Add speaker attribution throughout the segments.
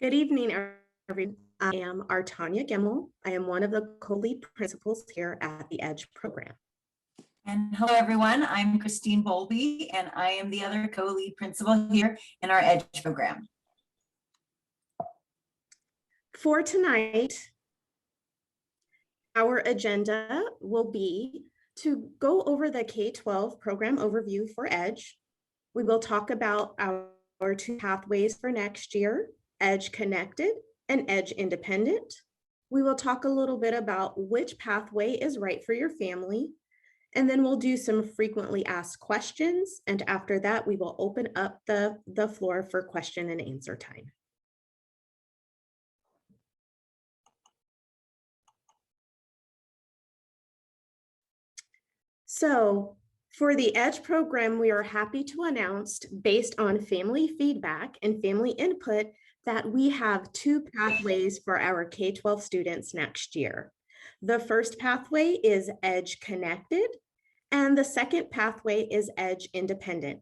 Speaker 1: Good evening, everyone. I am Artanya Gemmel. I am one of the co-lead principals here at the EDGE program.
Speaker 2: And hello, everyone. I'm Christine Bowlby, and I am the other co-lead principal here in our EDGE program.
Speaker 1: For tonight, our agenda will be to go over the K-12 program overview for EDGE. We will talk about our two pathways for next year, EDGE Connected and EDGE Independent. We will talk a little bit about which pathway is right for your family. And then we'll do some frequently asked questions. And after that, we will open up the floor for question and answer time. So for the EDGE program, we are happy to announce, based on family feedback and family input, that we have two pathways for our K-12 students next year. The first pathway is EDGE Connected, and the second pathway is EDGE Independent.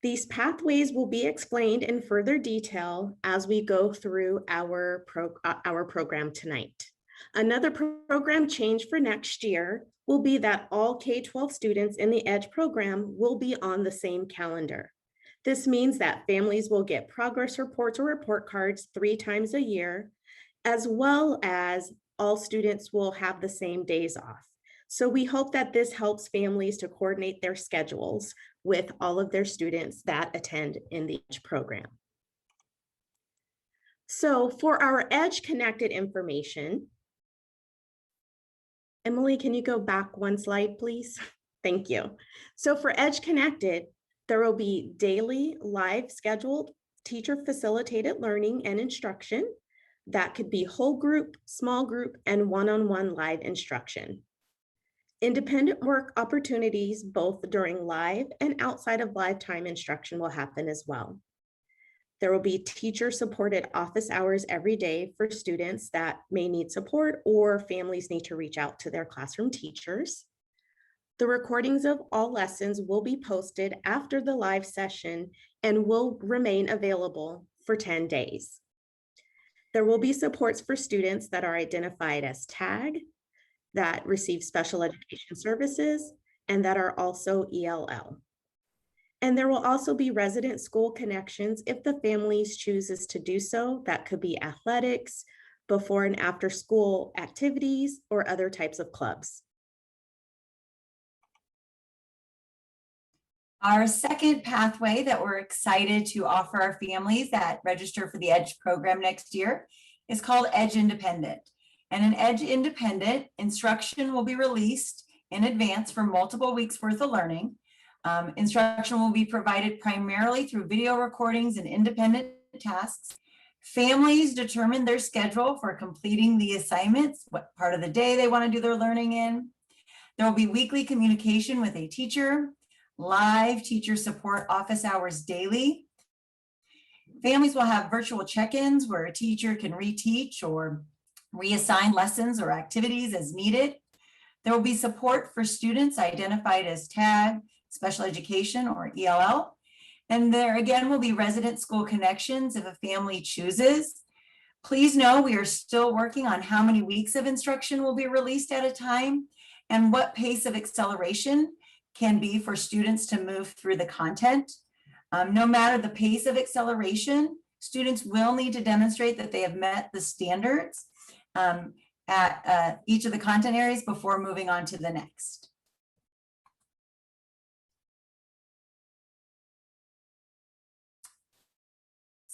Speaker 1: These pathways will be explained in further detail as we go through our program tonight. Another program change for next year will be that all K-12 students in the EDGE program will be on the same calendar. This means that families will get progress reports or report cards 3 times a year, as well as all students will have the same days off. So we hope that this helps families to coordinate their schedules with all of their students that attend in the EDGE program. So for our EDGE Connected information, Emily, can you go back one slide, please? Thank you. So for EDGE Connected, there will be daily live scheduled teacher facilitated learning and instruction. That could be whole group, small group, and one-on-one live instruction. Independent work opportunities, both during live and outside of live time instruction, will happen as well. There will be teacher-supported office hours every day for students that may need support or families need to reach out to their classroom teachers. The recordings of all lessons will be posted after the live session and will remain available for 10 days. There will be supports for students that are identified as TAG, that receive special education services, and that are also ELL. And there will also be resident school connections if the families chooses to do so. That could be athletics, before and after school activities, or other types of clubs.
Speaker 2: Our second pathway that we're excited to offer our families that register for the EDGE program next year is called EDGE Independent. And in EDGE Independent, instruction will be released in advance for multiple weeks worth of learning. Instruction will be provided primarily through video recordings and independent tasks. Families determine their schedule for completing the assignments, what part of the day they want to do their learning in. There will be weekly communication with a teacher, live teacher support office hours daily. Families will have virtual check-ins where a teacher can reteach or reassign lessons or activities as needed. There will be support for students identified as TAG, special education, or ELL. And there again will be resident school connections if a family chooses. Please know we are still working on how many weeks of instruction will be released at a time and what pace of acceleration can be for students to move through the content. No matter the pace of acceleration, students will need to demonstrate that they have met the standards at each of the content areas before moving on to the next.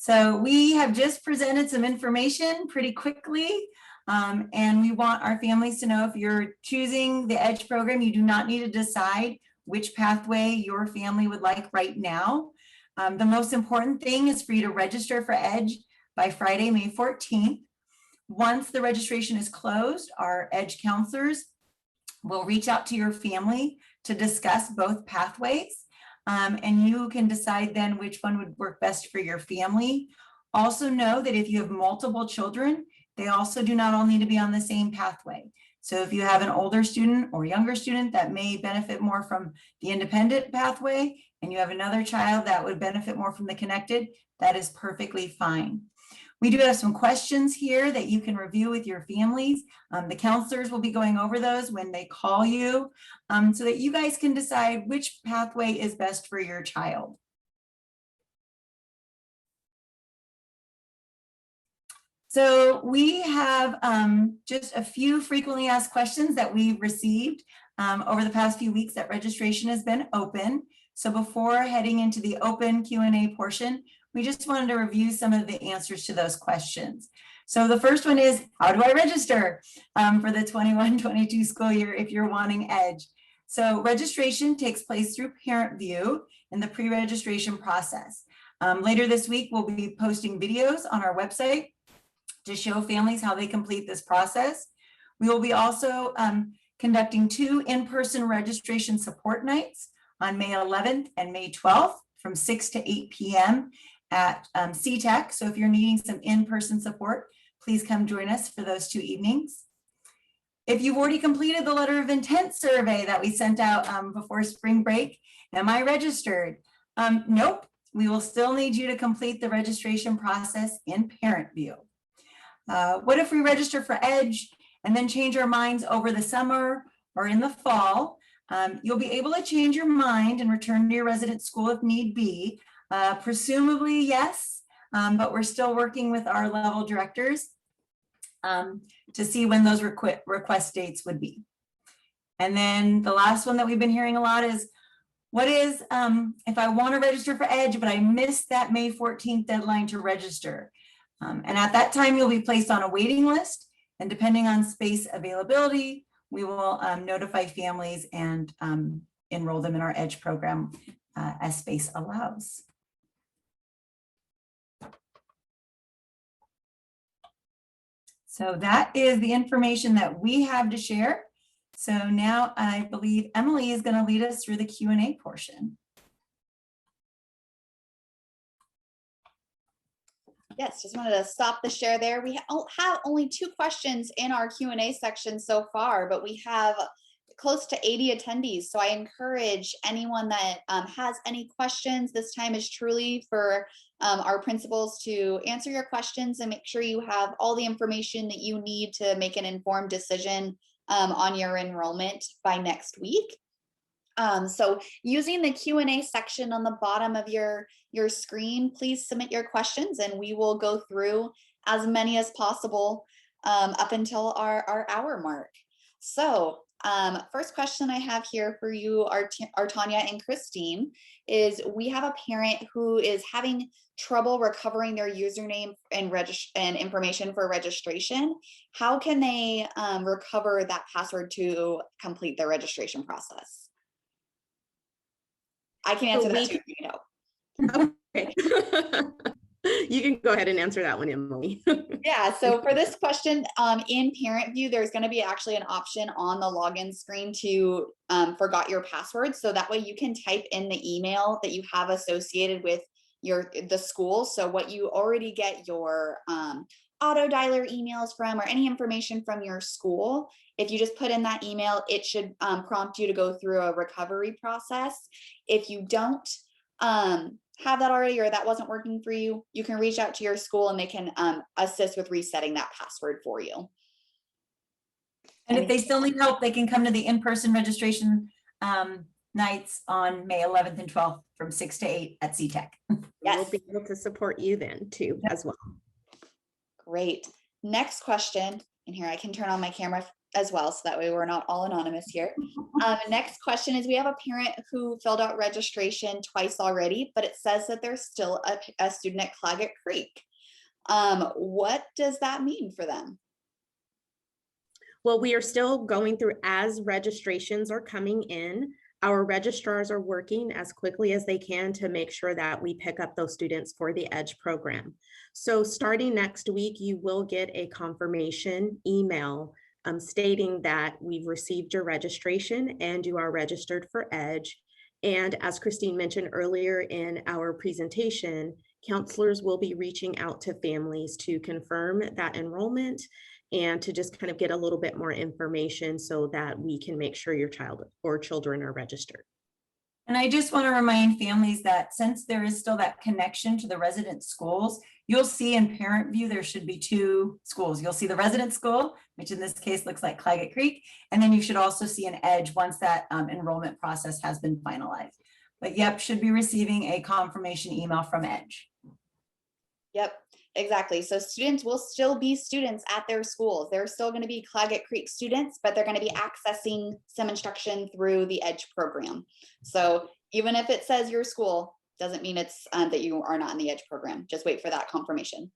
Speaker 2: So we have just presented some information pretty quickly, and we want our families to know if you're choosing the EDGE program, you do not need to decide which pathway your family would like right now. The most important thing is for you to register for EDGE by Friday, May 14th. Once the registration is closed, our EDGE counselors will reach out to your family to discuss both pathways. And you can decide then which one would work best for your family. Also know that if you have multiple children, they also do not all need to be on the same pathway. So if you have an older student or younger student that may benefit more from the independent pathway, and you have another child that would benefit more from the Connected, that is perfectly fine. We do have some questions here that you can review with your families. The counselors will be going over those when they call you, so that you guys can decide which pathway is best for your child. So we have just a few frequently asked questions that we've received over the past few weeks that registration has been open. So before heading into the open Q&A portion, we just wanted to review some of the answers to those questions. So the first one is, how do I register for the 21-22 school year if you're wanting EDGE? So registration takes place through Parent View in the pre-registration process. Later this week, we'll be posting videos on our website to show families how they complete this process. We will be also conducting 2 in-person registration support nights on May 11th and May 12th from 6 to 8 p.m. at CTEC. So if you're needing some in-person support, please come join us for those 2 evenings. If you've already completed the letter of intent survey that we sent out before spring break, am I registered? Nope, we will still need you to complete the registration process in Parent View. What if we register for EDGE and then change our minds over the summer or in the fall? You'll be able to change your mind and return to your resident school if need be. Presumably, yes, but we're still working with our level directors to see when those request dates would be. And then the last one that we've been hearing a lot is, what is if I want to register for EDGE, but I missed that May 14th deadline to register? And at that time, you'll be placed on a waiting list, and depending on space availability, we will notify families and enroll them in our EDGE program as space allows. So that is the information that we have to share. So now I believe Emily is going to lead us through the Q&A portion.
Speaker 3: Yes, just wanted to stop the share there. We have only 2 questions in our Q&A section so far, but we have close to 80 attendees. So I encourage anyone that has any questions. This time is truly for our principals to answer your questions and make sure you have all the information that you need to make an informed decision on your enrollment by next week. So using the Q&A section on the bottom of your screen, please submit your questions and we will go through as many as possible up until our hour mark. So first question I have here for you, Tanya and Christine, is we have a parent who is having trouble recovering their username and information for registration. How can they recover that password to complete their registration process? I can answer that too, you know.
Speaker 1: Okay. You can go ahead and answer that one, Emily.
Speaker 3: Yeah, so for this question, in Parent View, there's going to be actually an option on the login screen to forgot your password. So that way you can type in the email that you have associated with the school. So what you already get your auto dialer emails from, or any information from your school, if you just put in that email, it should prompt you to go through a recovery process. If you don't have that already, or that wasn't working for you, you can reach out to your school and they can assist with resetting that password for you.
Speaker 2: And if they still need help, they can come to the in-person registration nights on May 11th and 12th from 6 to 8 at CTEC.
Speaker 1: Yes. We'll be able to support you then too, as well.
Speaker 3: Great. Next question, and here I can turn on my camera as well, so that way we're not all anonymous here. Next question is, we have a parent who filled out registration twice already, but it says that there's still a student at Claggett Creek. What does that mean for them?
Speaker 1: Well, we are still going through as registrations are coming in. Our registrars are working as quickly as they can to make sure that we pick up those students for the EDGE program. So starting next week, you will get a confirmation email stating that we've received your registration and you are registered for EDGE. And as Christine mentioned earlier in our presentation, counselors will be reaching out to families to confirm that enrollment and to just kind of get a little bit more information so that we can make sure your child or children are registered.
Speaker 2: And I just want to remind families that since there is still that connection to the resident schools, you'll see in parent view, there should be two schools. You'll see the resident school, which in this case looks like Claggett Creek. And then you should also see an EDGE once that enrollment process has been finalized. But Ieps should be receiving a confirmation email from EDGE.
Speaker 3: Yep, exactly. So students will still be students at their schools. They're still going to be Claggett Creek students, but they're going to be accessing some instruction through the EDGE program. So even if it says your school, doesn't mean it's that you are not in the EDGE program. Just wait for that confirmation.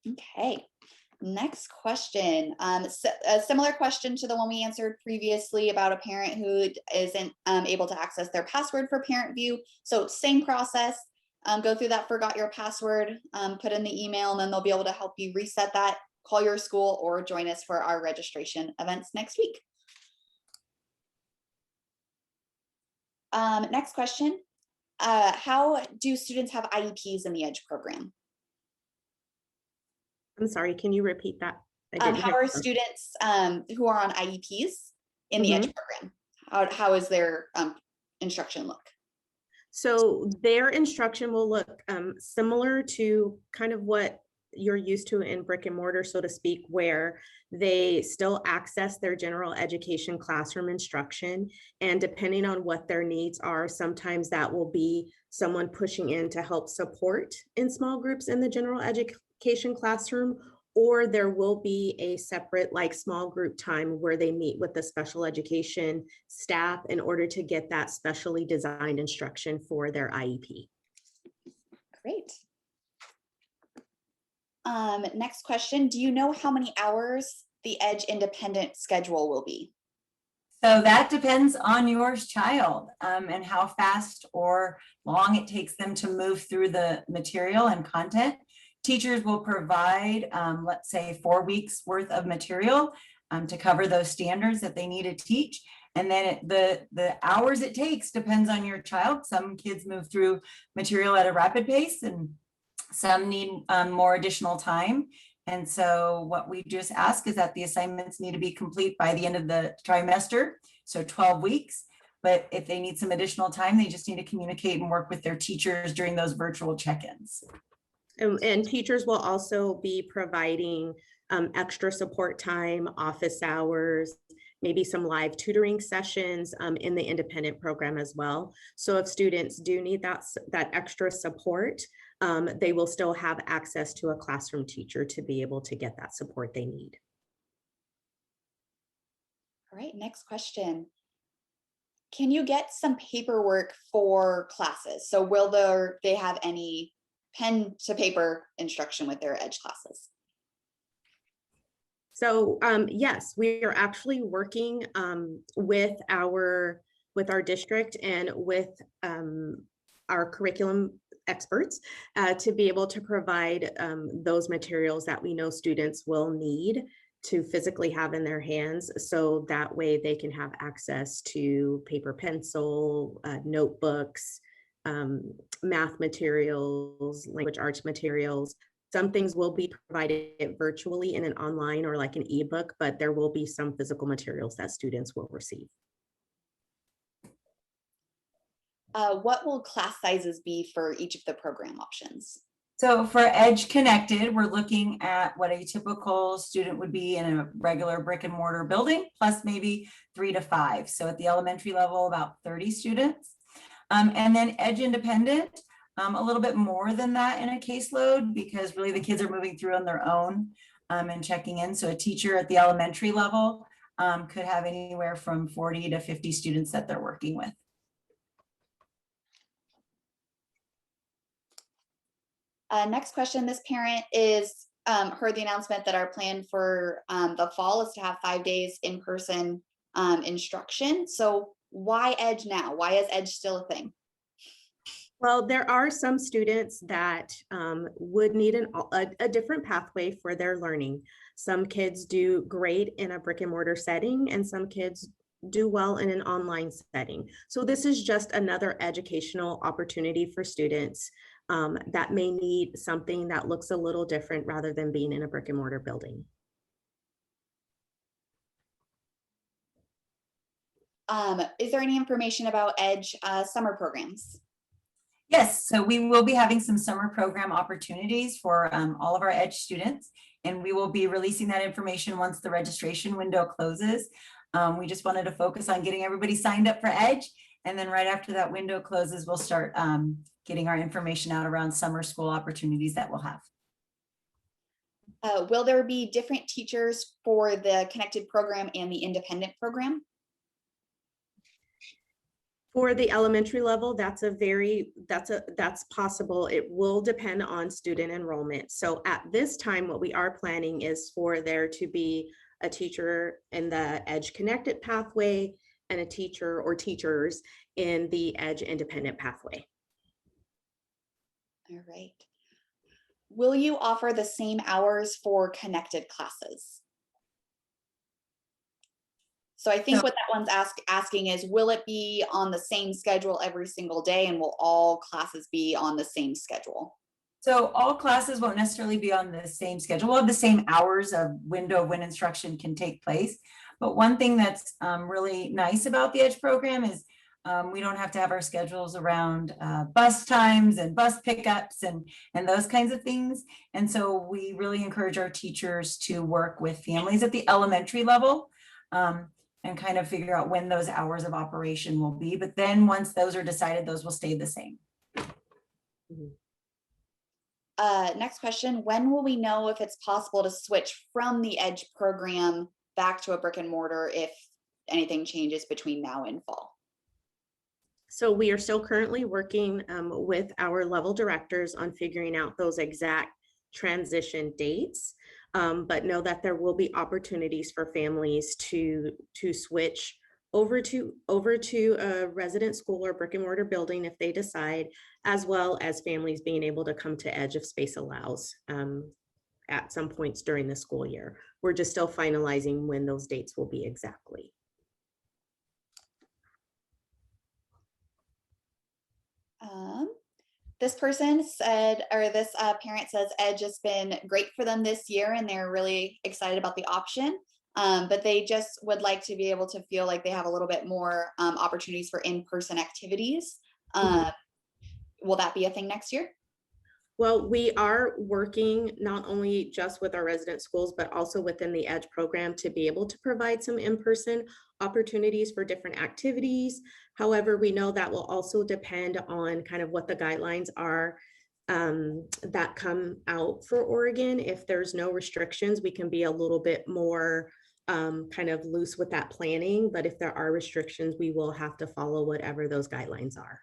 Speaker 3: Okay, next question. So a similar question to the one we answered previously about a parent who isn't able to access their password for parent view. So same process. Go through that forgot your password, put in the email, and then they'll be able to help you reset that, call your school, or join us for our registration events next week. Next question. How do students have IEPs in the EDGE program?
Speaker 1: I'm sorry, can you repeat that?
Speaker 3: How are students who are on IEPs in the EDGE program? How is their instruction look?
Speaker 1: So their instruction will look similar to kind of what you're used to in brick and mortar, so to speak, where they still access their general education classroom instruction. And depending on what their needs are, sometimes that will be someone pushing in to help support in small groups in the general education classroom, or there will be a separate like small group time where they meet with the special education staff in order to get that specially designed instruction for their IEP.
Speaker 3: Great. Next question. Do you know how many hours the EDGE independent schedule will be?
Speaker 2: So that depends on your child and how fast or long it takes them to move through the material and content. Teachers will provide, let's say, 4 weeks worth of material to cover those standards that they need to teach. And then the hours it takes depends on your child. Some kids move through material at a rapid pace and some need more additional time. And so what we just ask is that the assignments need to be complete by the end of the trimester, so 12 weeks. But if they need some additional time, they just need to communicate and work with their teachers during those virtual check-ins.
Speaker 1: And teachers will also be providing extra support time, office hours, maybe some live tutoring sessions in the independent program as well. So if students do need that extra support, they will still have access to a classroom teacher to be able to get that support they need.
Speaker 3: All right, next question. Can you get some paperwork for classes? So will they have any pen to paper instruction with their EDGE classes?
Speaker 1: So yes, we are actually working with our district and with our curriculum experts to be able to provide those materials that we know students will need to physically have in their hands, so that way they can have access to paper, pencil, notebooks, math materials, language arts materials. Some things will be provided virtually in an online or like an ebook, but there will be some physical materials that students will receive.
Speaker 3: What will class sizes be for each of the program options?
Speaker 2: So for EDGE Connected, we're looking at what a typical student would be in a regular brick and mortar building, plus maybe 3 to 5. So at the elementary level, about 30 students. And then EDGE Independent, a little bit more than that in a caseload, because really the kids are moving through on their own and checking in. So a teacher at the elementary level could have anywhere from 40 to 50 students that they're working with.
Speaker 3: Next question, this parent is heard the announcement that our plan for the fall is to have 5 days in-person instruction. So why EDGE now? Why is EDGE still a thing?
Speaker 1: Well, there are some students that would need a different pathway for their learning. Some kids do great in a brick and mortar setting, and some kids do well in an online setting. So this is just another educational opportunity for students that may need something that looks a little different rather than being in a brick and mortar building.
Speaker 3: Is there any information about EDGE summer programs?
Speaker 2: Yes, so we will be having some summer program opportunities for all of our EDGE students, and we will be releasing that information once the registration window closes. We just wanted to focus on getting everybody signed up for EDGE, and then right after that window closes, we'll start getting our information out around summer school opportunities that we'll have.
Speaker 3: Will there be different teachers for the connected program and the independent program?
Speaker 1: For the elementary level, that's possible. It will depend on student enrollment. So at this time, what we are planning is for there to be a teacher in the EDGE connected pathway and a teacher or teachers in the EDGE independent pathway.
Speaker 3: All right. Will you offer the same hours for connected classes? So I think what that one's asking is, will it be on the same schedule every single day, and will all classes be on the same schedule?
Speaker 2: So all classes won't necessarily be on the same schedule. We'll have the same hours of window of when instruction can take place. But one thing that's really nice about the EDGE program is we don't have to have our schedules around bus times and bus pickups and those kinds of things. And so we really encourage our teachers to work with families at the elementary level and kind of figure out when those hours of operation will be. But then once those are decided, those will stay the same.
Speaker 3: Next question, when will we know if it's possible to switch from the EDGE program back to a brick and mortar if anything changes between now and fall?
Speaker 1: So we are still currently working with our level directors on figuring out those exact transition dates, but know that there will be opportunities for families to switch over to a resident school or brick and mortar building if they decide, as well as families being able to come to EDGE if space allows at some points during the school year. We're just still finalizing when those dates will be exactly.
Speaker 3: This person said, or this parent says, EDGE has been great for them this year and they're really excited about the option, but they just would like to be able to feel like they have a little bit more opportunities for in-person activities. Will that be a thing next year?
Speaker 1: Well, we are working not only just with our resident schools, but also within the EDGE program to be able to provide some in-person opportunities for different activities. However, we know that will also depend on kind of what the guidelines are that come out for Oregon. If there's no restrictions, we can be a little bit more kind of loose with that planning. But if there are restrictions, we will have to follow whatever those guidelines are.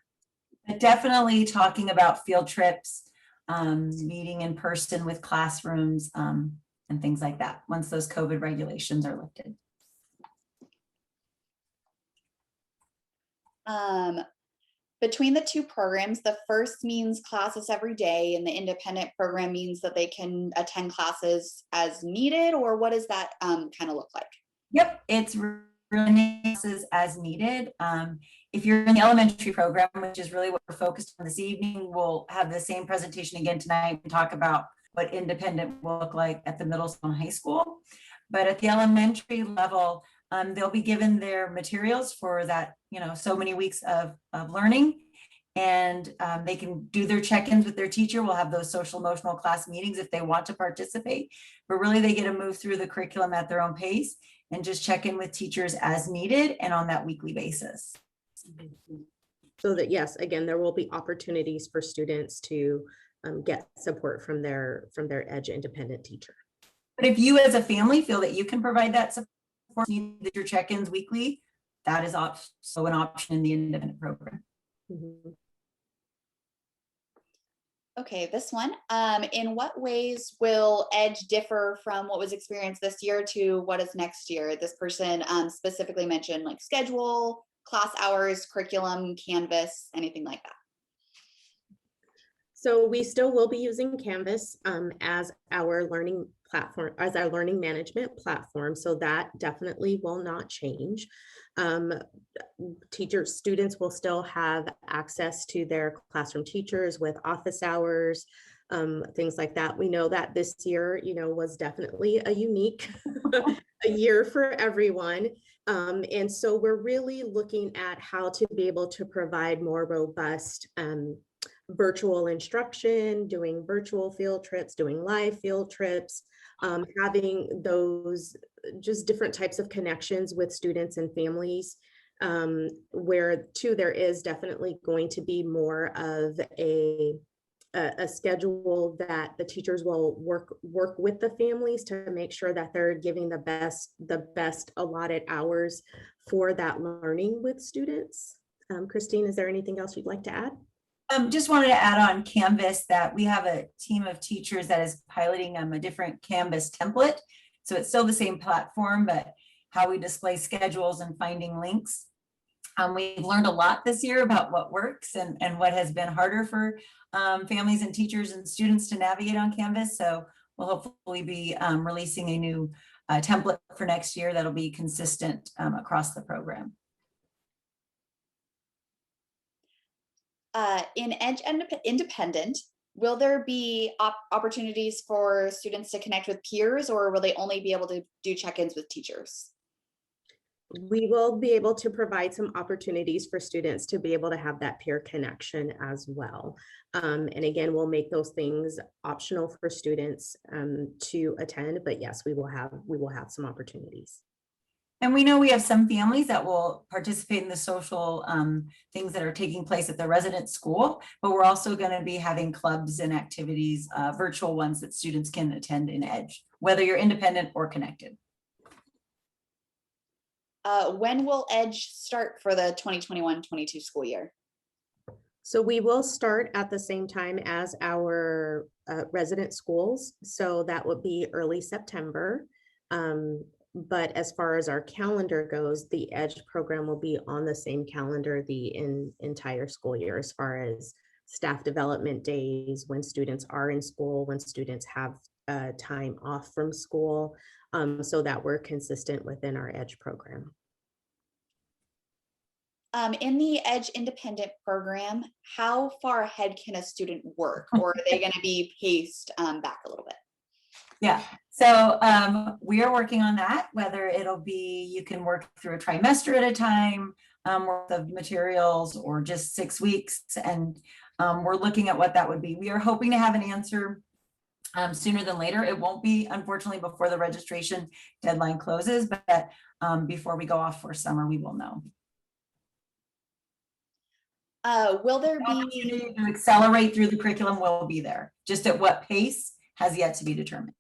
Speaker 2: Definitely talking about field trips, meeting in person with classrooms and things like that once those COVID regulations are lifted.
Speaker 3: Between the two programs, the first means classes every day and the independent program means that they can attend classes as needed, or what does that kind of look like?
Speaker 2: Yep, it's running classes as needed. If you're in the elementary program, which is really what we're focused on this evening, we'll have the same presentation again tonight and talk about what independent will look like at the middle school and high school. But at the elementary level, they'll be given their materials for that, so many weeks of learning, and they can do their check-ins with their teacher. We'll have those social emotional class meetings if they want to participate, but really they get to move through the curriculum at their own pace and just check in with teachers as needed and on that weekly basis.
Speaker 1: So that, yes, again, there will be opportunities for students to get support from their EDGE independent teacher.
Speaker 2: But if you as a family feel that you can provide that support, need your check-ins weekly, that is also an option in the independent program.
Speaker 3: Okay, this one. In what ways will EDGE differ from what was experienced this year to what is next year? This person specifically mentioned like schedule, class hours, curriculum, Canvas, anything like that.
Speaker 1: So we still will be using Canvas as our learning platform, as our learning management platform. So that definitely will not change. Students will still have access to their classroom teachers with office hours, things like that. We know that this year, was definitely a unique a year for everyone. And so we're really looking at how to be able to provide more robust virtual instruction, doing virtual field trips, doing live field trips, having those just different types of connections with students and families, where too there is definitely going to be more of a schedule that the teachers will work with the families to make sure that they're giving the best allotted hours for that learning with students. Christine, is there anything else you'd like to add?
Speaker 2: Just wanted to add on Canvas that we have a team of teachers that is piloting a different Canvas template. So it's still the same platform, but how we display schedules and finding links. We've learned a lot this year about what works and what has been harder for families and teachers and students to navigate on Canvas. So we'll hopefully be releasing a new template for next year that'll be consistent across the program.
Speaker 3: In Edge Independent, will there be opportunities for students to connect with peers, or will they only be able to do check-ins with teachers?
Speaker 1: We will be able to provide some opportunities for students to be able to have that peer connection as well. And again, we'll make those things optional for students to attend, but yes, we will have some opportunities.
Speaker 2: And we know we have some families that will participate in the social things that are taking place at the resident school, but we're also going to be having clubs and activities, virtual ones that students can attend in Edge, whether you're independent or connected.
Speaker 3: When will Edge start for the 2021-22 school year?
Speaker 1: So we will start at the same time as our resident schools. So that would be early September. But as far as our calendar goes, the Edge program will be on the same calendar the entire school year, as far as staff development days, when students are in school, when students have time off from school, so that we're consistent within our Edge program.
Speaker 3: In the Edge Independent program, how far ahead can a student work, or are they going to be paced back a little bit?
Speaker 2: Yeah, so we are working on that, whether it'll be you can work through a trimester at a time worth of materials, or just 6 weeks. And we're looking at what that would be. We are hoping to have an answer sooner than later. It won't be, unfortunately, before the registration deadline closes, but before we go off for summer, we will know.
Speaker 3: Will there be
Speaker 2: to accelerate through the curriculum? Will be there, just at what pace has yet to be determined.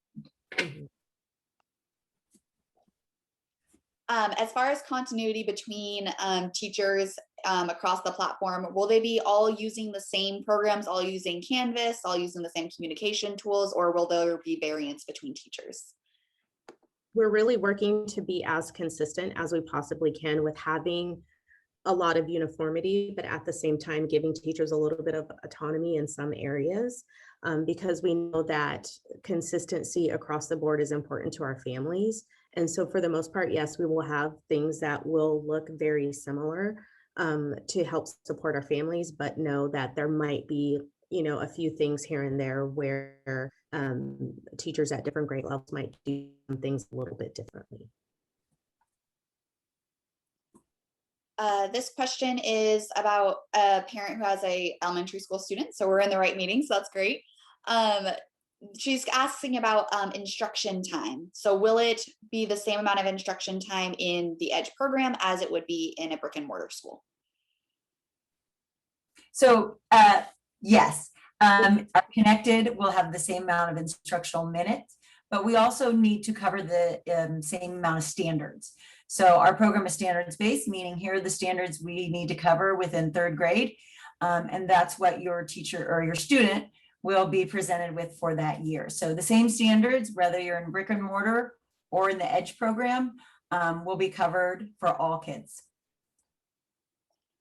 Speaker 3: As far as continuity between teachers across the platform, will they be all using the same programs, all using Canvas, all using the same communication tools, or will there be variance between teachers?
Speaker 1: We're really working to be as consistent as we possibly can with having a lot of uniformity, but at the same time giving teachers a little bit of autonomy in some areas, because we know that consistency across the board is important to our families. And so for the most part, yes, we will have things that will look very similar to help support our families, but know that there might be, a few things here and there where teachers at different grade levels might do things a little bit differently.
Speaker 3: This question is about a parent who has a elementary school student, so we're in the right meeting, so that's great. She's asking about instruction time. So will it be the same amount of instruction time in the Edge program as it would be in a brick and mortar school?
Speaker 2: So yes, our connected will have the same amount of instructional minutes, but we also need to cover the same amount of standards. So our program is standards based, meaning here are the standards we need to cover within 3rd grade. And that's what your teacher or your student will be presented with for that year. So the same standards, whether you're in brick and mortar or in the Edge program, will be covered for all kids.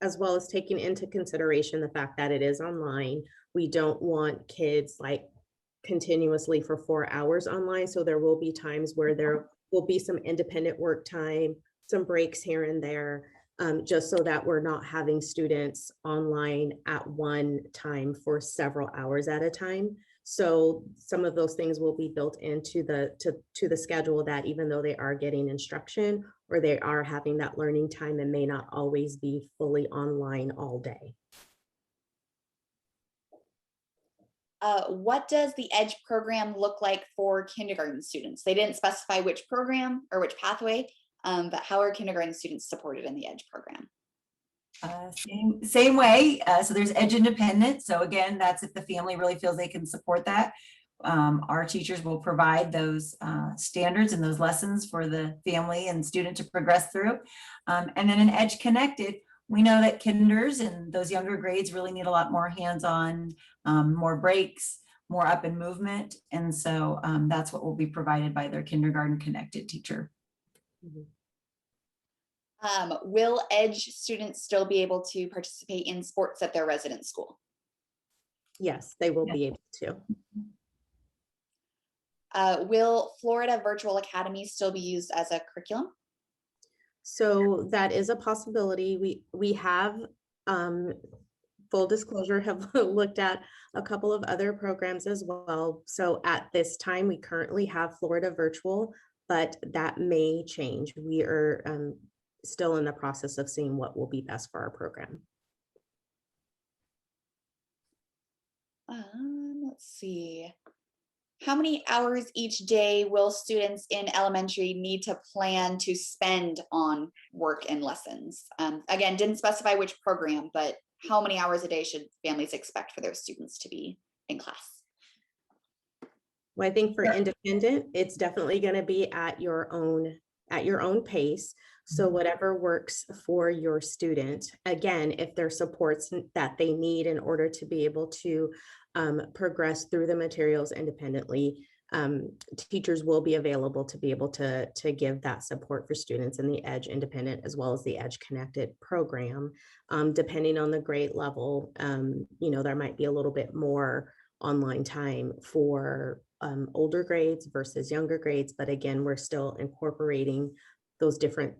Speaker 1: As well as taking into consideration the fact that it is online. We don't want kids like continuously for 4 hours online. So there will be times where there will be some independent work time, some breaks here and there, just so that we're not having students online at one time for several hours at a time. So some of those things will be built into the to the schedule, that even though they are getting instruction, or they are having that learning time and may not always be fully online all day.
Speaker 3: What does the EDGE program look like for kindergarten students? They didn't specify which program or which pathway, but how are kindergarten students supported in the EDGE program?
Speaker 2: Same way. So there's EDGE independent. So again, that's if the family really feels they can support that. Our teachers will provide those standards and those lessons for the family and student to progress through. And then in EDGE connected, we know that kinders and those younger grades really need a lot more hands-on, more breaks, more up and movement. And so that's what will be provided by their kindergarten connected teacher.
Speaker 1: Mm-hmm.
Speaker 3: Will EDGE students still be able to participate in sports at their resident school?
Speaker 1: Yes, they will be able to.
Speaker 3: Will Florida Virtual Academy still be used as a curriculum?
Speaker 1: So that is a possibility. We have, full disclosure, have looked at a couple of other programs as well. So at this time, we currently have Florida Virtual, but that may change. We are still in the process of seeing what will be best for our program.
Speaker 3: Let's see. How many hours each day will students in elementary need to plan to spend on work and lessons? Again, didn't specify which program, but how many hours a day should families expect for their students to be in class?
Speaker 1: Well, I think for independent, it's definitely going to be at your own pace. So whatever works for your student, again, if there's supports that they need in order to be able to progress through the materials independently, teachers will be available to be able to give that support for students in the EDGE independent as well as the EDGE connected program. Depending on the grade level, there might be a little bit more online time for older grades versus younger grades, but again, we're still incorporating those different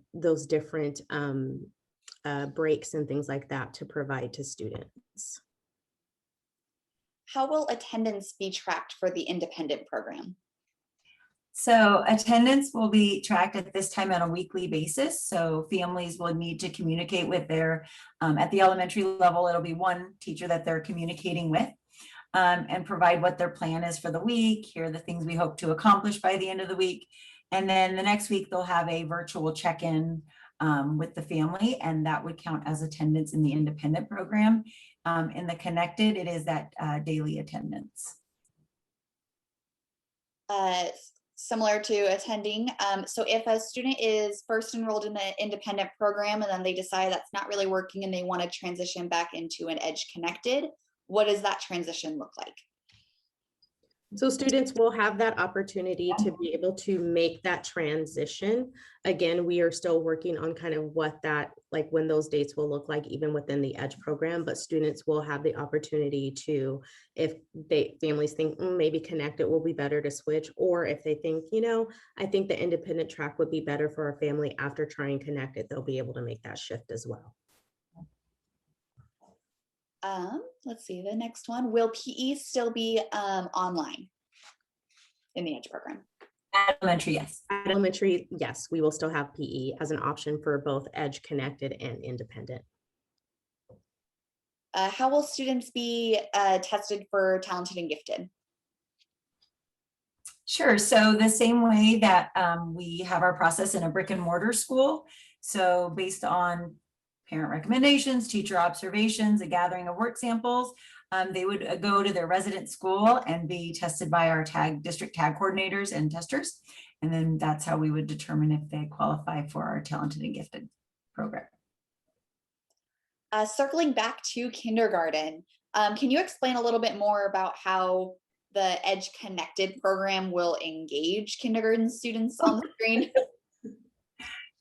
Speaker 1: breaks and things like that to provide to students.
Speaker 3: How will attendance be tracked for the independent program?
Speaker 2: So attendance will be tracked at this time on a weekly basis. So families will need to communicate with their, at the elementary level, it'll be one teacher that they're communicating with. And provide what their plan is for the week. Here are the things we hope to accomplish by the end of the week. And then the next week, they'll have a virtual check-in with the family, and that would count as attendance in the independent program. In the connected, it is that daily attendance.
Speaker 3: Similar to attending. So if a student is first enrolled in the independent program and then they decide that's not really working and they want to transition back into an EDGE connected, what does that transition look like?
Speaker 1: So students will have that opportunity to be able to make that transition. Again, we are still working on kind of what that, like when those dates will look like, even within the EDGE program, but students will have the opportunity to, if families think maybe connected will be better to switch, or if they think, I think the independent track would be better for our family after trying connected, they'll be able to make that shift as well.
Speaker 3: Let's see, the next one. Will PE still be online in the EDGE program?
Speaker 2: Elementary, yes.
Speaker 1: Elementary, yes, we will still have PE as an option for both EDGE connected and independent.
Speaker 3: How will students be tested for talented and gifted?
Speaker 2: Sure. So the same way that we have our process in a brick and mortar school. So based on parent recommendations, teacher observations, a gathering of work samples, they would go to their resident school and be tested by our district tag coordinators and testers. And then that's how we would determine if they qualify for our talented and gifted program.
Speaker 3: Circling back to kindergarten, can you explain a little bit more about how the EDGE Connected program will engage kindergarten students on the screen?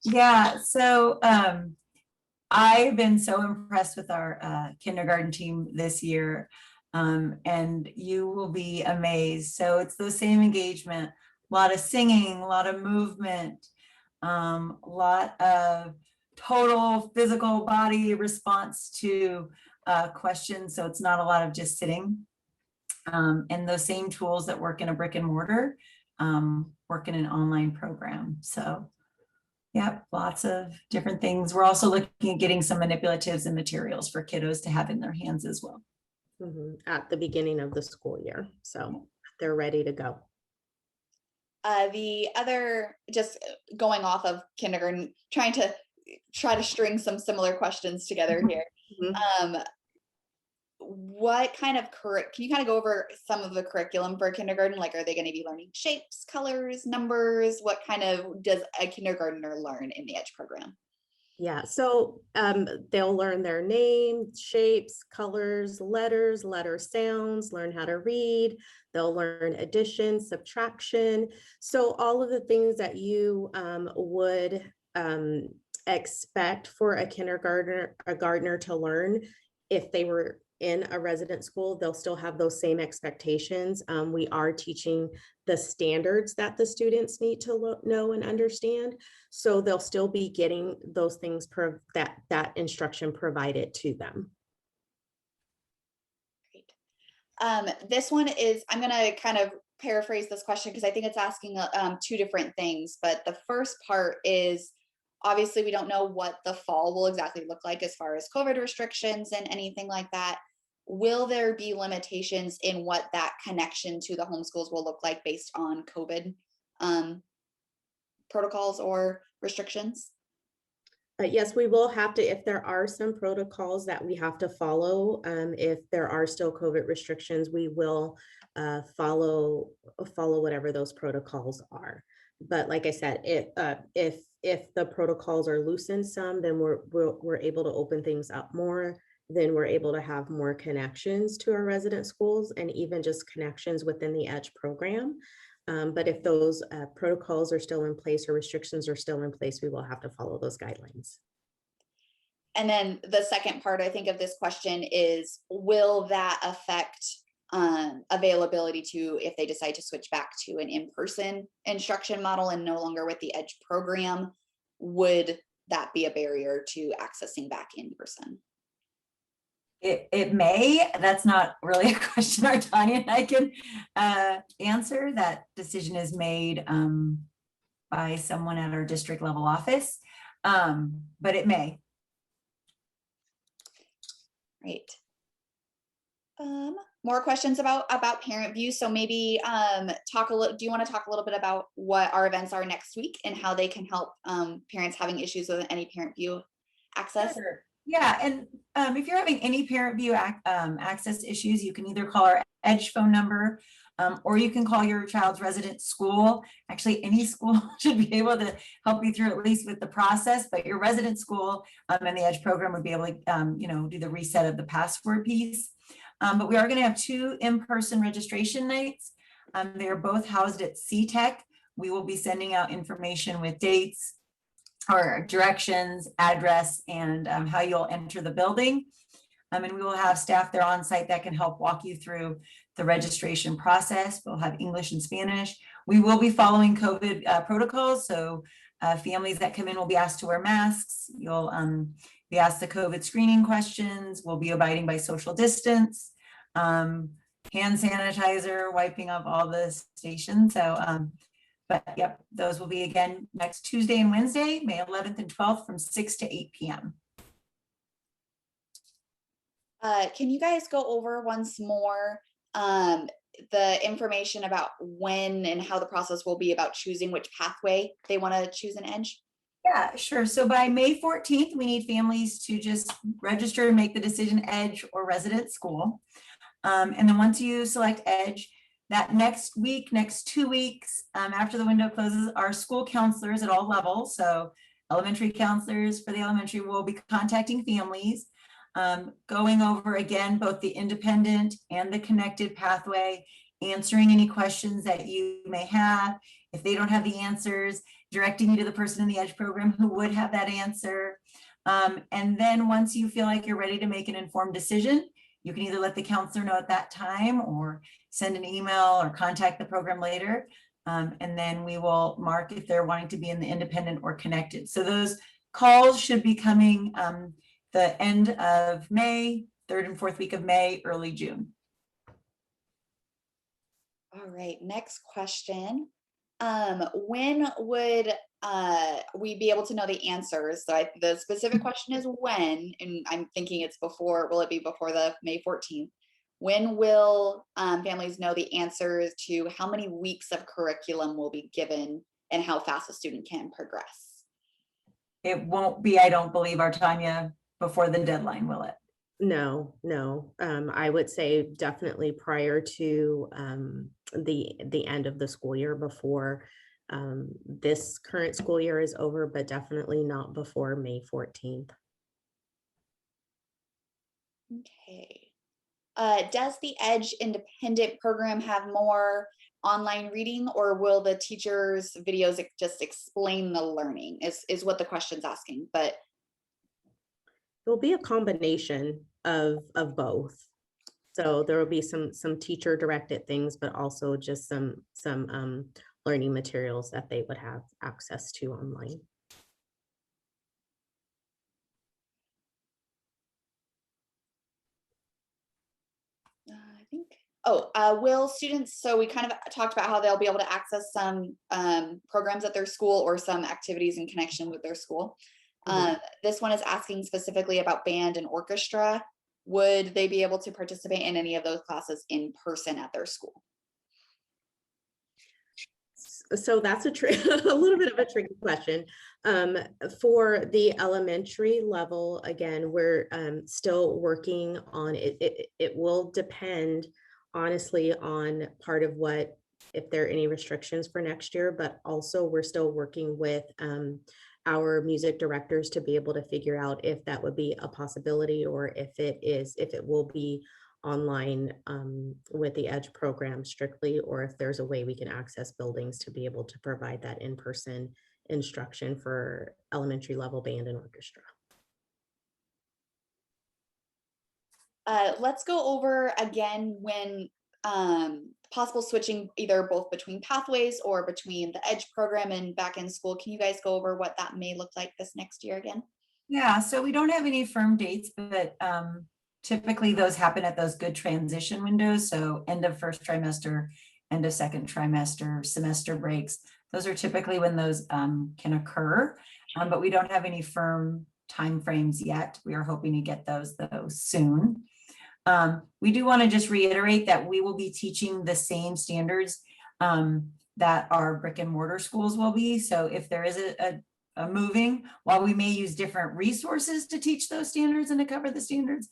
Speaker 2: Yeah, so I've been so impressed with our kindergarten team this year, and you will be amazed. So it's the same engagement, a lot of singing, a lot of movement, a lot of total physical body response to questions. So it's not a lot of just sitting. And those same tools that work in a brick and mortar work in an online program. So Yep, lots of different things. We're also looking at getting some manipulatives and materials for kiddos to have in their hands as well.
Speaker 1: At the beginning of the school year. So they're ready to go.
Speaker 3: The other, just going off of kindergarten, try to string some similar questions together here.
Speaker 1: Mhm.
Speaker 3: What kind of can you kind of go over some of the curriculum for kindergarten? Like, are they going to be learning shapes, colors, numbers? What kind of does a kindergartner learn in the EDGE program?
Speaker 1: Yeah, so they'll learn their name, shapes, colors, letter sounds, learn how to read. They'll learn addition, subtraction. So all of the things that you would expect for a gardener to learn if they were in a resident school, they'll still have those same expectations. We are teaching the standards that the students need to know and understand. So they'll still be getting those things that instruction provided to them.
Speaker 3: Great. This one is, I'm going to kind of paraphrase this question because I think it's asking two different things. But the first part is, obviously, we don't know what the fall will exactly look like as far as COVID restrictions and anything like that. Will there be limitations in what that connection to the homeschools will look like based on COVID protocols or restrictions?
Speaker 1: Yes, we will have to, if there are some protocols that we have to follow, if there are still COVID restrictions, we will follow whatever those protocols are. But like I said, if the protocols are loosened some, then we're able to open things up more. Then we're able to have more connections to our resident schools and even just connections within the EDGE program. But if those protocols are still in place or restrictions are still in place, we will have to follow those guidelines.
Speaker 3: And then the second part, I think, of this question is, will that affect availability to, if they decide to switch back to an in-person instruction model and no longer with the EDGE program, would that be a barrier to accessing back in person?
Speaker 2: It may. That's not really a question our Tanya and I can answer. That decision is made by someone at our district level office, but it may.
Speaker 3: Right. More questions about parent view. So maybe talk a little. Do you want to talk a little bit about what our events are next week and how they can help parents having issues with any parent view access?
Speaker 2: Sure. Yeah, and if you're having any parent view access issues, you can either call our EDGE phone number or you can call your child's resident school. Actually, any school should be able to help you through at least with the process, but your resident school and the EDGE program would be able to, do the reset of the password piece. But we are going to have 2 in-person registration nights. They are both housed at CTech. We will be sending out information with dates, or directions, address, and how you'll enter the building. And we will have staff there on site that can help walk you through the registration process. We'll have English and Spanish. We will be following COVID protocols. So families that come in will be asked to wear masks. You'll be asked the COVID screening questions. We'll be abiding by social distance, hand sanitizer, wiping up all the stations. So but yep, those will be again next Tuesday and Wednesday, May 11th and 12th from 6 to 8 p.m.
Speaker 3: Can you guys go over once more the information about when and how the process will be about choosing which pathway they want to choose an EDGE?
Speaker 2: Yeah, sure. So by May 14th, we need families to just register and make the decision EDGE or resident school. And then once you select EDGE, that next week, next 2 weeks, after the window closes, our school counselors at all levels, so elementary counselors for the elementary, will be contacting families, going over again both the independent and the connected pathway, answering any questions that you may have. If they don't have the answers, directing you to the person in the EDGE program who would have that answer. And then once you feel like you're ready to make an informed decision, you can either let the counselor know at that time or send an email or contact the program later. And then we will mark if they're wanting to be in the independent or connected. So those calls should be coming the end of May, 3rd and 4th week of May, early June.
Speaker 3: All right, next question. When would we be able to know the answers? So the specific question is when, and I'm thinking it's before, will it be before the May 14th? When will families know the answers to how many weeks of curriculum will be given and how fast a student can progress?
Speaker 2: It won't be, I don't believe, our Tanya, before the deadline, will it?
Speaker 1: No, no. I would say definitely prior to the end of the school year, before this current school year is over, but definitely not before May 14th.
Speaker 3: Okay. Does the Edge Independent program have more online reading, or will the teachers' videos just explain the learning is what the question's asking, but
Speaker 1: There'll be a combination of both. So there will be some teacher directed things, but also just some learning materials that they would have access to online.
Speaker 3: I think, will students, so we kind of talked about how they'll be able to access some programs at their school or some activities in connection with their school. This one is asking specifically about band and orchestra. Would they be able to participate in any of those classes in person at their school?
Speaker 1: So that's a little bit of a tricky question. For the elementary level, again, we're still working on it. It will depend, honestly, on part of what, if there are any restrictions for next year, but also we're still working with our music directors to be able to figure out if that would be a possibility, or if it will be online with the Edge program strictly, or if there's a way we can access buildings to be able to provide that in-person instruction for elementary level band and orchestra.
Speaker 3: Let's go over again when possible switching, either both between pathways or between the Edge program and back in school. Can you guys go over what that may look like this next year again?
Speaker 2: Yeah, so we don't have any firm dates, but typically those happen at those good transition windows. So end of first trimester, end of second trimester, semester breaks. Those are typically when those can occur, but we don't have any firm timeframes yet. We are hoping to get those soon. We do want to just reiterate that we will be teaching the same standards that our brick and mortar schools will be. So if there is a moving, while we may use different resources to teach those standards and to cover the standards,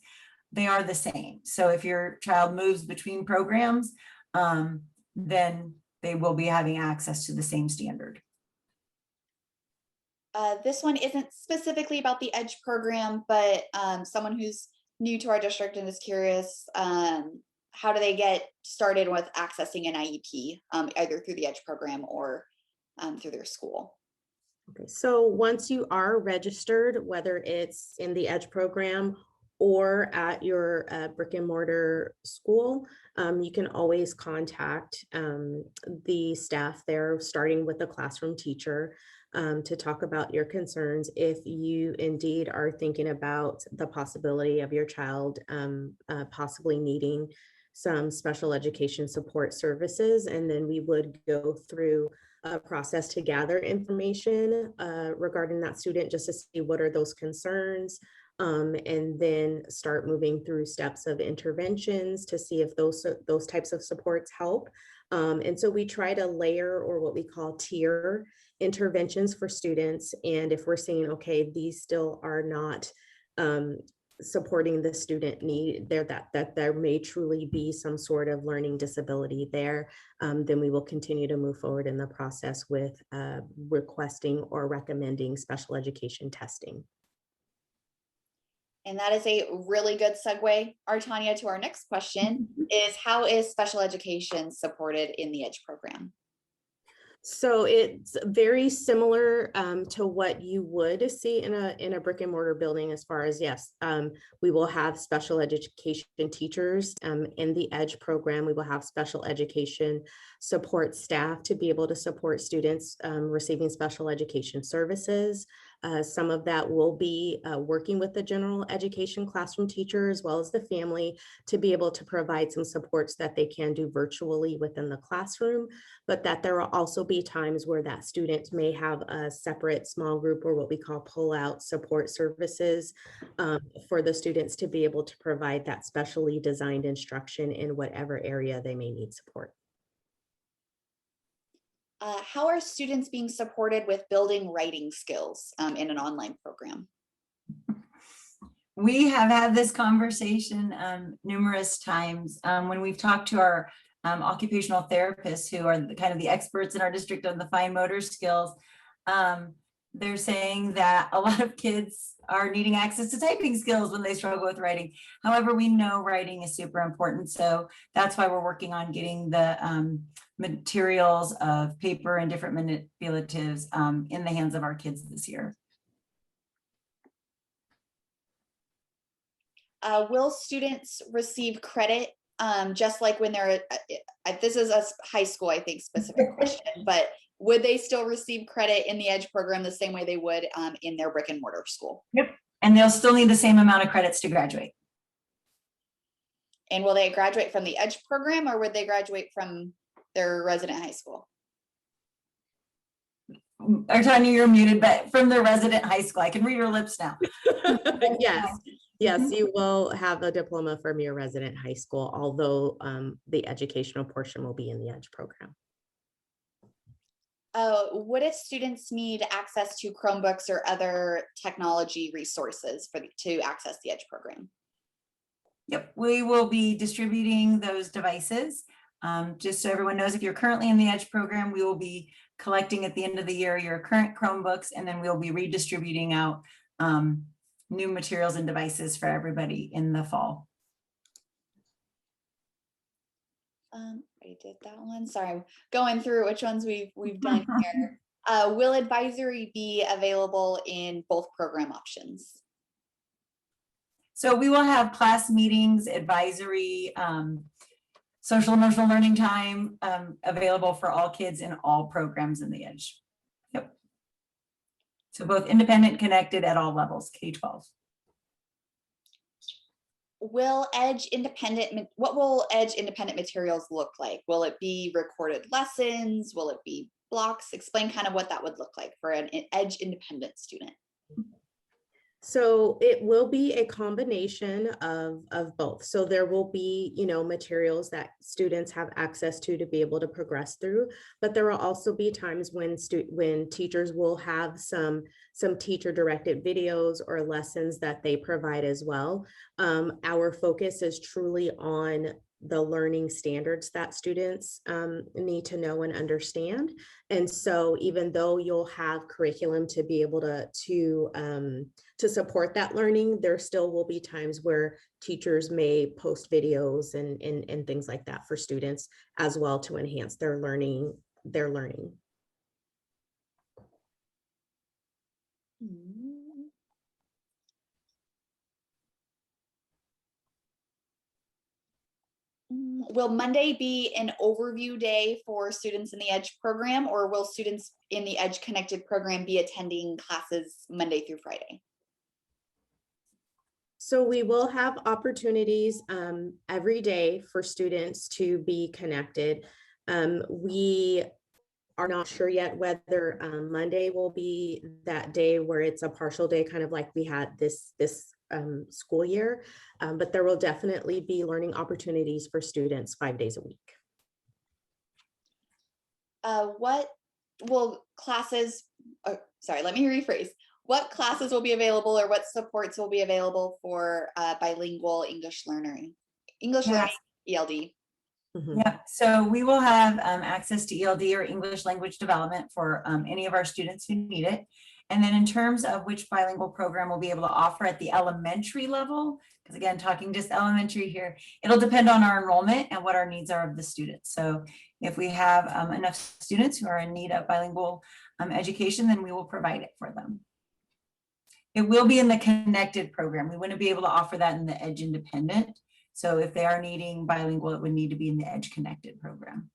Speaker 2: they are the same. So if your child moves between programs, then they will be having access to the same standard.
Speaker 3: This one isn't specifically about the Edge program, but someone who's new to our district and is curious, how do they get started with accessing an IEP, either through the Edge program or through their school?
Speaker 1: Okay, so once you are registered, whether it's in the Edge program or at your brick and mortar school, you can always contact the staff there, starting with the classroom teacher, to talk about your concerns if you indeed are thinking about the possibility of your child possibly needing some special education support services. And then we would go through a process to gather information regarding that student, just to see what are those concerns, and then start moving through steps of interventions to see if those types of supports help. And so we try to layer, or what we call tier, interventions for students. And if we're seeing, okay, these still are not supporting the student need there, that there may truly be some sort of learning disability there, then we will continue to move forward in the process with requesting or recommending special education testing.
Speaker 3: And that is a really good segue, Tanya, to our next question is, how is special education supported in the Edge program?
Speaker 1: So it's very similar to what you would see in a brick and mortar building, as far as, yes, we will have special education teachers in the Edge program. We will have special education support staff to be able to support students receiving special education services. Some of that will be working with the general education classroom teacher as well as the family to be able to provide some supports that they can do virtually within the classroom, but that there will also be times where that student may have a separate small group or what we call pull-out support services for the students to be able to provide that specially designed instruction in whatever area they may need support.
Speaker 3: How are students being supported with building writing skills in an online program?
Speaker 2: We have had this conversation numerous times when we've talked to our occupational therapists who are kind of the experts in our district on the fine motor skills. They're saying that a lot of kids are needing access to typing skills when they struggle with writing. However, we know writing is super important. So that's why we're working on getting the materials of paper and different manipulatives in the hands of our kids this year.
Speaker 3: Will students receive credit just like when they're, this is a high school, I think, specific question, but would they still receive credit in the EDGE program the same way they would in their brick and mortar school?
Speaker 2: Yep, and they'll still need the same amount of credits to graduate.
Speaker 3: And will they graduate from the EDGE program or would they graduate from their resident high school?
Speaker 2: Tanya, you're muted, but from the resident high school. I can read your lips now.
Speaker 1: Yes, you will have a diploma from your resident high school, although the educational portion will be in the EDGE program.
Speaker 3: What if students need access to Chromebooks or other technology resources to access the EDGE program?
Speaker 2: Yep, we will be distributing those devices. Just so everyone knows, if you're currently in the EDGE program, we will be collecting at the end of the year your current Chromebooks, and then we'll be redistributing out new materials and devices for everybody in the fall.
Speaker 3: I did that one. Sorry, I'm going through which ones we've done here. Will advisory be available in both program options?
Speaker 2: So we will have class meetings, advisory, social emotional learning time available for all kids in all programs in the EDGE. Yep. So both independent, connected at all levels, K-12.
Speaker 3: Will EDGE independent, what will EDGE independent materials look like? Will it be recorded lessons? Will it be blocks? Explain kind of what that would look like for an EDGE independent student.
Speaker 1: So it will be a combination of both. So there will be, materials that students have access to be able to progress through, but there will also be times when teachers will have some teacher directed videos or lessons that they provide as well. Our focus is truly on the learning standards that students need to know and understand. And so even though you'll have curriculum to be able to support that learning, there still will be times where teachers may post videos and things like that for students as well to enhance their learning. Will Monday be an overview day for students in the EDGE program, or will students in the EDGE Connected program be attending classes Monday through Friday? So we will have opportunities every day for students to be connected. We are not sure yet whether Monday will be that day where it's a partial day, kind of like we had this school year, but there will definitely be learning opportunities for students 5 days a week.
Speaker 3: What will classes, sorry, let me rephrase. What classes will be available or what supports will be available for bilingual English learning ELD?
Speaker 2: Mm-hmm. Yeah, so we will have access to ELD or English language development for any of our students who need it. And then in terms of which bilingual program we'll be able to offer at the elementary level, because again, talking just elementary here, it'll depend on our enrollment and what our needs are of the students. So if we have enough students who are in need of bilingual education, then we will provide it for them. It will be in the connected program. We wouldn't be able to offer that in the EDGE independent. So if they are needing bilingual, it would need to be in the EDGE connected program.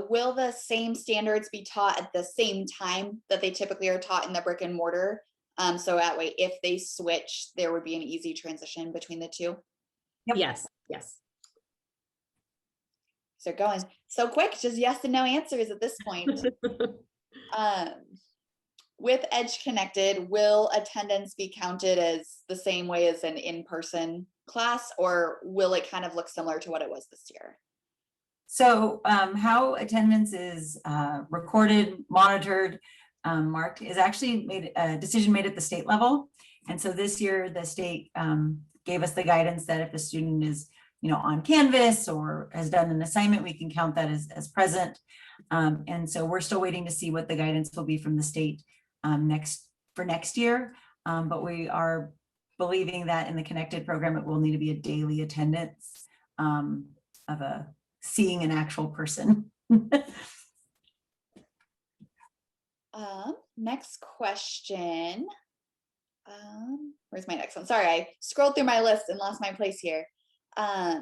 Speaker 3: will the same standards be taught at the same time that they typically are taught in the brick and mortar? So that way, if they switch, there would be an easy transition between the two.
Speaker 2: Yep.
Speaker 1: Yes, yes.
Speaker 3: So going so quick, just yes and no answers at this point. With Edge Connected, will attendance be counted as the same way as an in-person class, or will it kind of look similar to what it was this year?
Speaker 2: So how attendance is recorded, monitored, marked is actually made a decision made at the state level. And so this year the state gave us the guidance that if a student is, on Canvas or has done an assignment, we can count that as present. And so we're still waiting to see what the guidance will be from the state next year. But we are believing that in the Connected program, it will need to be a daily attendance of seeing an actual person.
Speaker 3: Next question. Where's my next one? Sorry, I scrolled through my list and lost my place here. I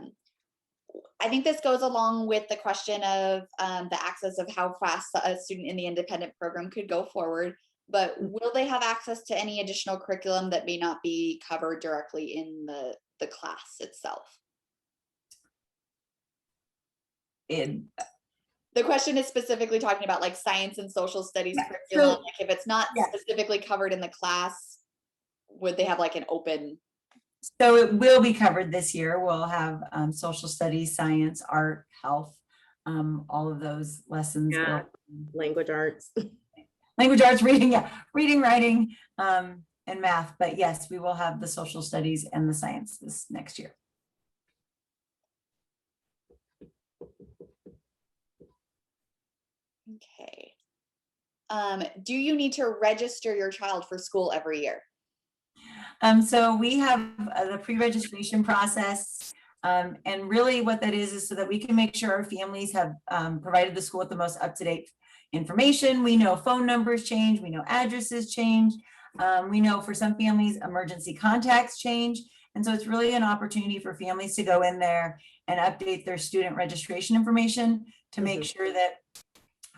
Speaker 3: think this goes along with the question of the access of how fast a student in the independent program could go forward, but will they have access to any additional curriculum that may not be covered directly in the class itself? The question is specifically talking about like science and social studies curriculum. Like if it's not specifically covered in the class, would they have like an open?
Speaker 2: So it will be covered this year. We'll have social studies, science, art, health, all of those lessons.
Speaker 1: Yeah. Language arts.
Speaker 2: Language arts, reading, reading, writing, and math. But yes, we will have the social studies and the science this next year.
Speaker 3: Okay. Do you need to register your child for school every year?
Speaker 2: So we have the pre-registration process, and really what that is so that we can make sure our families have provided the school with the most up-to-date information. We know phone numbers change, we know addresses change, we know for some families emergency contacts change, and so it's really an opportunity for families to go in there and update their student registration information to make sure that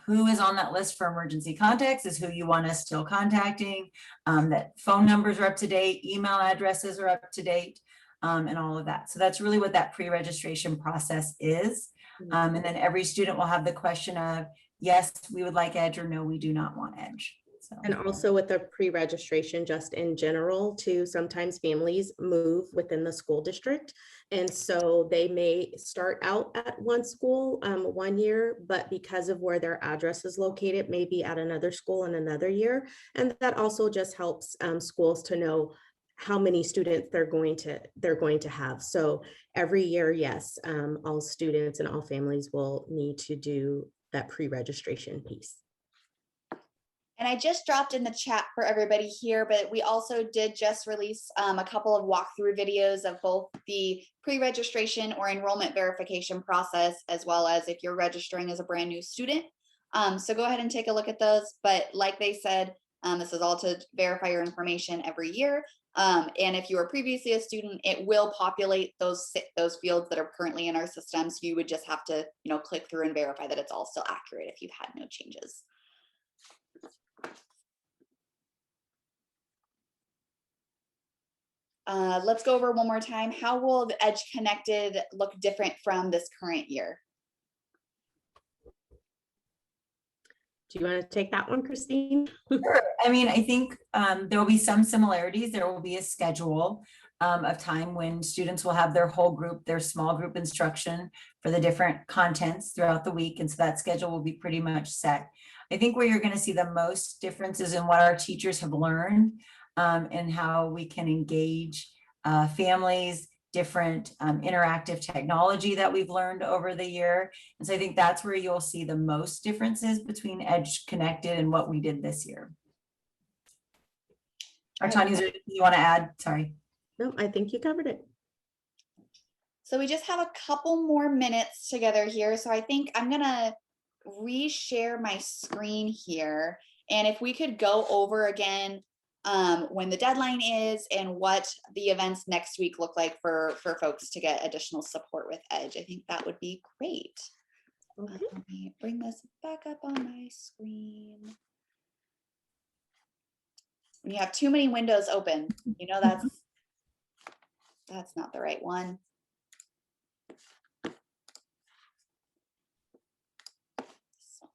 Speaker 2: who is on that list for emergency contacts is who you want us still contacting, that phone numbers are up to date, email addresses are up to date, and all of that. So that's really what that pre-registration process is. And then every student will have the question of, yes, we would like Edge, or no, we do not want Edge. So.
Speaker 1: And also with the pre-registration, just in general, too, sometimes families move within the school district. And so they may start out at one school 1 year, but because of where their address is located, maybe at another school in another year. And that also just helps schools to know how many students they're going to have. So every year, yes, all students and all families will need to do that pre-registration piece.
Speaker 3: And I just dropped in the chat for everybody here, but we also did just release a couple of walkthrough videos of both the pre-registration or enrollment verification process, as well as if you're registering as a brand new student. So go ahead and take a look at those. But like they said, this is all to verify your information every year. And if you were previously a student, it will populate those fields that are currently in our system. So you would just have to, click through and verify that it's all still accurate if you've had no changes. Let's go over one more time. How will the Edge Connected look different from this current year?
Speaker 1: Do you want to take that one, Christine?
Speaker 2: Sure. I mean, I think there will be some similarities. There will be a schedule of time when students will have their whole group, their small group instruction for the different contents throughout the week. And so that schedule will be pretty much set. I think where you're going to see the most differences in what our teachers have learned and how we can engage families, different interactive technology that we've learned over the year. And so I think that's where you'll see the most differences between Edge Connected and what we did this year. Tanya, is there anything you want to add? Sorry.
Speaker 1: No, I think you covered it.
Speaker 3: So we just have a couple more minutes together here. So I think I'm going to reshare my screen here. And if we could go over again when the deadline is and what the events next week look like for folks to get additional support with Edge, I think that would be great.
Speaker 1: Okay.
Speaker 3: Let me bring this back up on my screen. When you have too many windows open, you know that's not the right one. This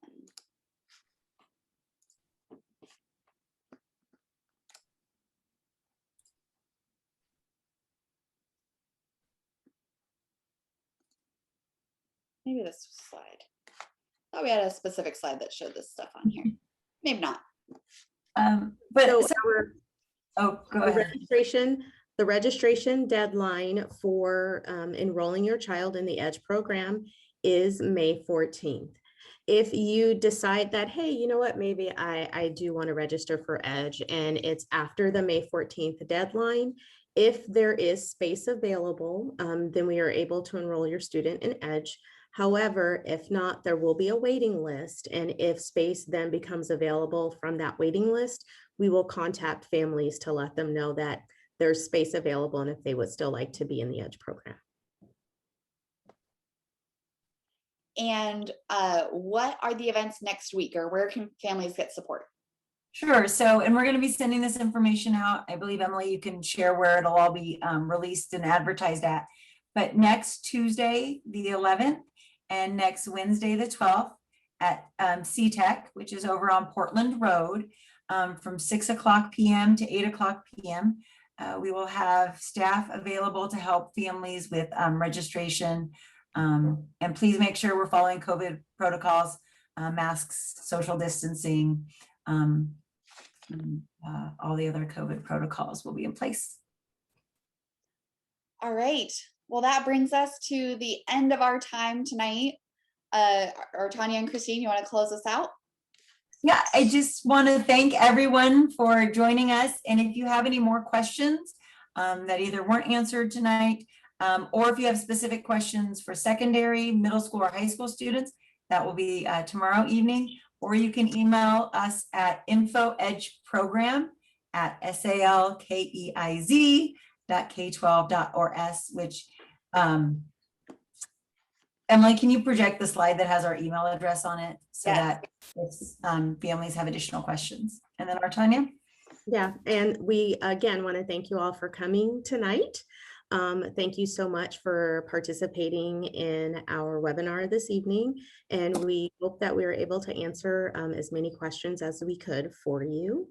Speaker 3: one. Maybe this slide. Thought we had a specific slide that showed this stuff on here. Maybe not.
Speaker 1: So
Speaker 2: Oh, go
Speaker 1: the
Speaker 2: ahead.
Speaker 1: the registration deadline for enrolling your child in the EDGE program is May 14th. If you decide that, hey, you know what, maybe I do want to register for EDGE and it's after the May 14th deadline, if there is space available, then we are able to enroll your student in EDGE. However, if not, there will be a waiting list. And if space then becomes available from that waiting list, we will contact families to let them know that there's space available and if they would still like to be in the EDGE program.
Speaker 3: And what are the events next week, or where can families get support?
Speaker 2: Sure. So, and we're going to be sending this information out. I believe, Emily, you can share where it'll all be released and advertised at. But next Tuesday, the 11th, and next Wednesday, the 12th, at CTEC, which is over on Portland Road, from 6 o'clock p.m. to 8 o'clock p.m. We will have staff available to help families with registration. And please make sure we're following COVID protocols, masks, social distancing, all the other COVID protocols will be in place.
Speaker 3: All right. Well, that brings us to the end of our time tonight. Or Tanya and Christine, you want to close us out?
Speaker 2: Yeah, I just want to thank everyone for joining us. And if you have any more questions that either weren't answered tonight, or if you have specific questions for secondary, middle school, or high school students, that will be tomorrow evening. Or you can email us at info@salkeiz.k12.ors, which Emily, can you project the slide that has our email address on it so that if families have additional questions? And then Tanya?
Speaker 1: Yeah, and we again want to thank you all for coming tonight. Thank you so much for participating in our webinar this evening. And we hope that we were able to answer as many questions as we could for you.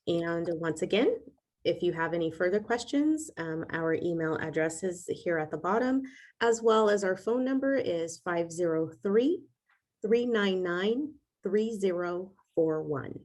Speaker 1: And once again, if you have any further questions, our email address is here at the bottom, as well as our phone number is 503-399-3041.